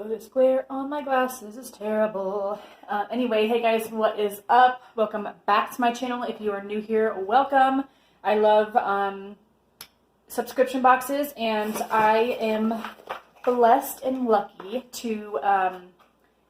This glare on my glasses is terrible. Anyway, hey guys, what is up? Welcome back to my channel. If you are new here, welcome. I love subscription boxes, and I am blessed and lucky to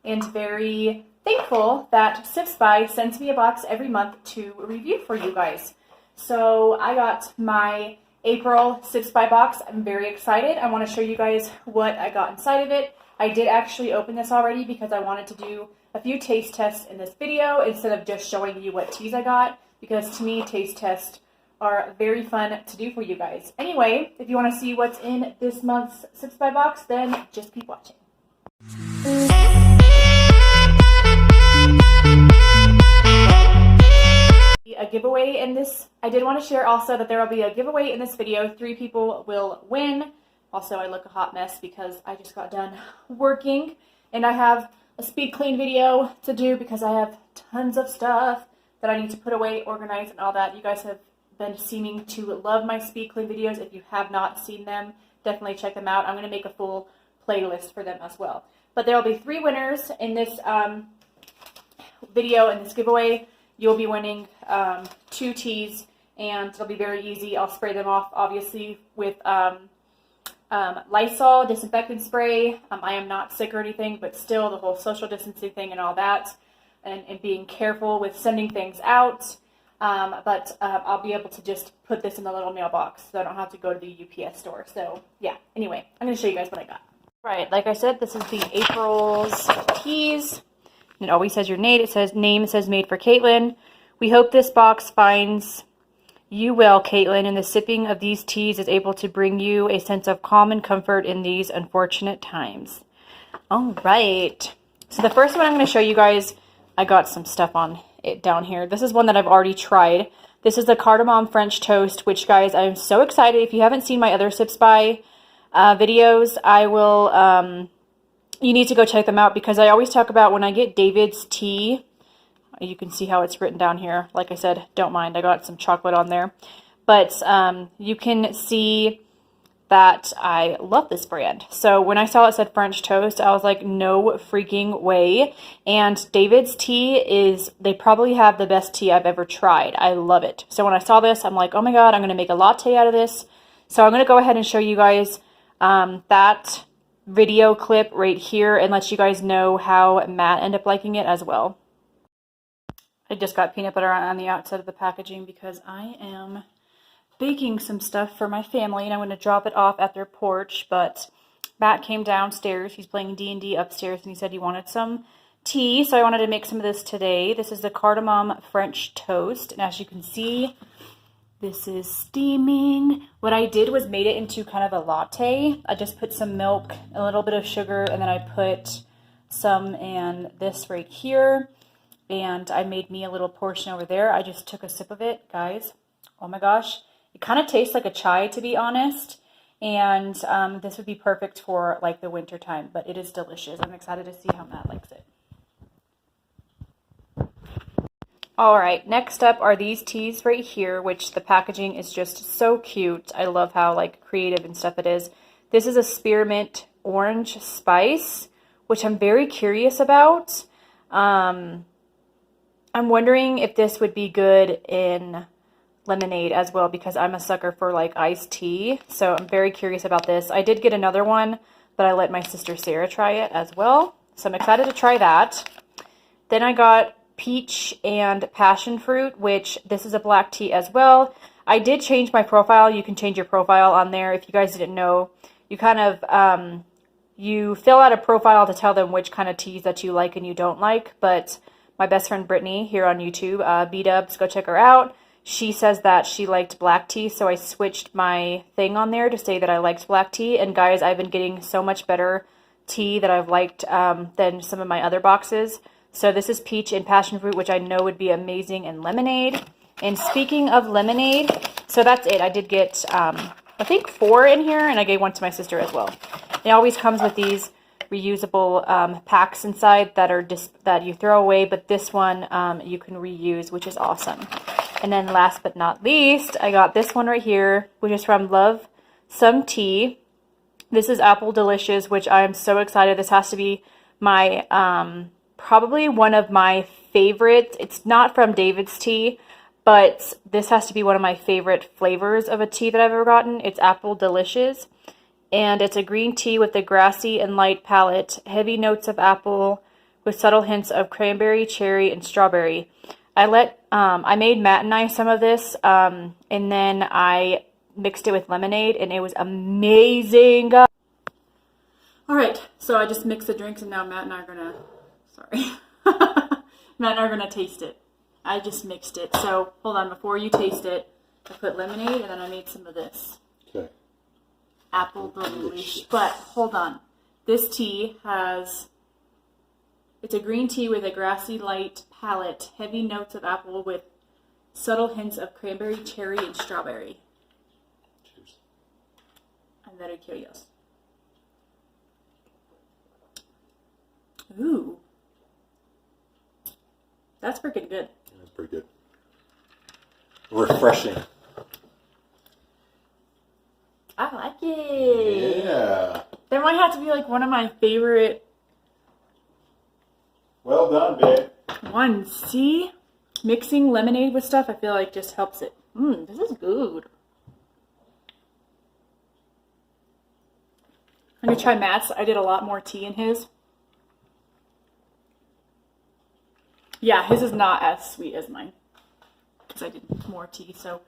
and very thankful that sipsby sends me a box every month to review for you guys. So I got my April sipsby box. I'm very excited. I want to show you guys what I got inside of it. I did actually open this already because I wanted to do a few taste tests in this video instead of just showing you what teas I got, because to me taste tests are very fun to do for you guys. Anyway, if you want to see what's in this month's sipsby box, then just keep watching. A giveaway in this. I did want to share also that there will be a giveaway in this video. 3 people will win. Also, I look a hot mess because I just got done working, and I have a speed clean video to do because I have tons of stuff that I need to put away, organize, and all that. You guys have been seeming to love my speed clean videos. If you have not seen them, definitely check them out. I'm going to make a full playlist for them as well. But there will be 3 winners in this video, in this giveaway. You'll be winning 2 teas, and it'll be very easy. I'll spray them off, obviously, with Lysol disinfectant spray. I am not sick or anything, but still the whole social distancing thing and all that, and being careful with sending things out. I'll be able to just put this in the little mailbox so I don't have to go to the UPS store. So, yeah. Anyway, I'm going to show you guys what I got. Right, like I said, this is the April's teas. It always says your name. It says made for Kaitlyn. We hope this box finds you well, Kaitlyn, and the sipping of these teas is able to bring you a sense of calm and comfort in these unfortunate times. All right. So the first one I'm going to show you guys, I got some stuff on it down here. This is one that I've already tried. This is the cardamom French toast, which, guys, I'm so excited. If you haven't seen my other sipsby videos, I will... you need to go check them out, because I always talk about when I get David's tea. You can see how it's written down here. Like I said, don't mind. I got some chocolate on there. But you can see that I love this brand. So when I saw it said French toast, I was like, no freaking way. And David's tea is, they probably have the best tea I've ever tried. I love it. So when I saw this, I'm like, oh my God, I'm going to make a latte out of this. So I'm going to go ahead and show you guys that video clip right here and let you guys know how Matt ended up liking it as well. I just got peanut butter on the outside of the packaging because I am baking some stuff for my family, and I'm going to drop it off at their porch. But Matt came downstairs. He's playing D&D upstairs, and he said he wanted some tea, so I wanted to make some of this today. This is the cardamom French toast, and as you can see, this is steaming. What I did was made it into kind of a latte. I just put some milk, a little bit of sugar, and then I put some in this right here. And I made me a little portion over there. I just took a sip of it, guys. Oh my gosh. It kind of tastes like a chai, to be honest. And this would be perfect for like the winter time, but it is delicious. I'm excited to see how Matt likes it. All right, next up are these teas right here, which the packaging is just so cute. I love how like creative and stuff it is. This is a spearmint orange spice, which I'm very curious about. I'm wondering if this would be good in lemonade as well, because I'm a sucker for like iced tea. So I'm very curious about this. I did get another one, but I let my sister Sarah try it as well. So I'm excited to try that. Then I got peach and passion fruit, which this is a black tea as well. I did change my profile. You can change your profile on there. If you guys didn't know, you kind of, you fill out a profile to tell them which kind of teas that you like and you don't like. But my best friend Brittany here on YouTube, B-dubs, go check her out. She says that she liked black tea, so I switched my thing on there to say that I liked black tea. And guys, I've been getting so much better tea that I've liked than some of my other boxes. So this is peach and passion fruit, which I know would be amazing in lemonade. And speaking of lemonade, so that's it. I did get, I think 4 in here, and I gave one to my sister as well. It always comes with these reusable packs inside that are that you throw away, but this one you can reuse, which is awesome. And then last but not least, I got this one right here, which is from Love Some Tea. This is Apple Delicious, which I am so excited. This has to be my, probably one of my favorite. It's not from David's Tea, but this has to be one of my favorite flavors of a tea that I've ever gotten. It's Apple Delicious, and it's a green tea with a grassy and light palate, heavy notes of apple with subtle hints of cranberry, cherry, and strawberry. I made Matt and I some of this, and then I mixed it with lemonade, and it was amazing. All right, so I just mixed the drinks, and now Matt and I are gonna, Matt and I are gonna taste it. I just mixed it. So hold on, before you taste it, I put lemonade, and then I made some of this. Okay. Apple Delicious. But hold on, this tea has. It's a green tea with a grassy light palate, heavy notes of apple with subtle hints of cranberry, cherry, and strawberry. Cheers. I'm very curious. Ooh. That's freaking good. That's pretty good. Refreshing. I like it. Yeah. That might have to be like one of my favorite Well done, babe. ones. See? Mixing lemonade with stuff, I feel like just helps it. This is good. I'm going to try Matt's. I did a lot more tea in his. Yeah, his is not as sweet as mine, because I did more tea, so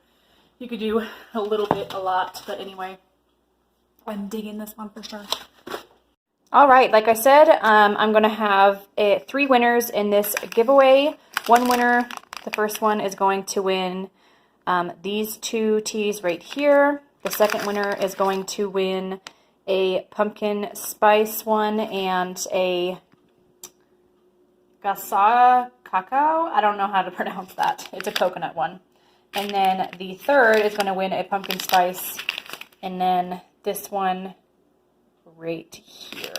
you could do a little bit, a lot, but anyway, I'm digging this one for sure. All right, like I said, I'm going to have 3 winners in this giveaway. One winner, the first one, is going to win these 2 teas right here. The second winner is going to win a pumpkin spice one and a gasa cacao. I don't know how to pronounce that. It's a coconut one. And then the third is going to win a pumpkin spice. And then this one right here.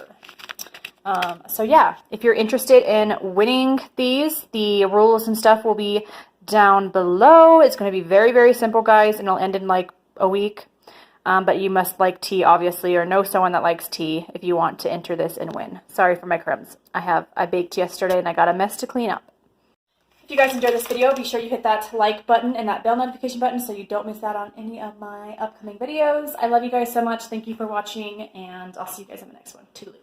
So yeah, if you're interested in winning these, the rules and stuff will be down below. It's going to be very, very simple, guys, and it'll end in like a week. But you must like tea, obviously, or know someone that likes tea if you want to enter this and win. Sorry for my crumbs. I baked yesterday and I got a mess to clean up. If you guys enjoyed this video, be sure you hit that like button and that bell notification button so you don't miss out on any of my upcoming videos. I love you guys so much. Thank you for watching, and I'll see you guys in the next one. Toodaloo.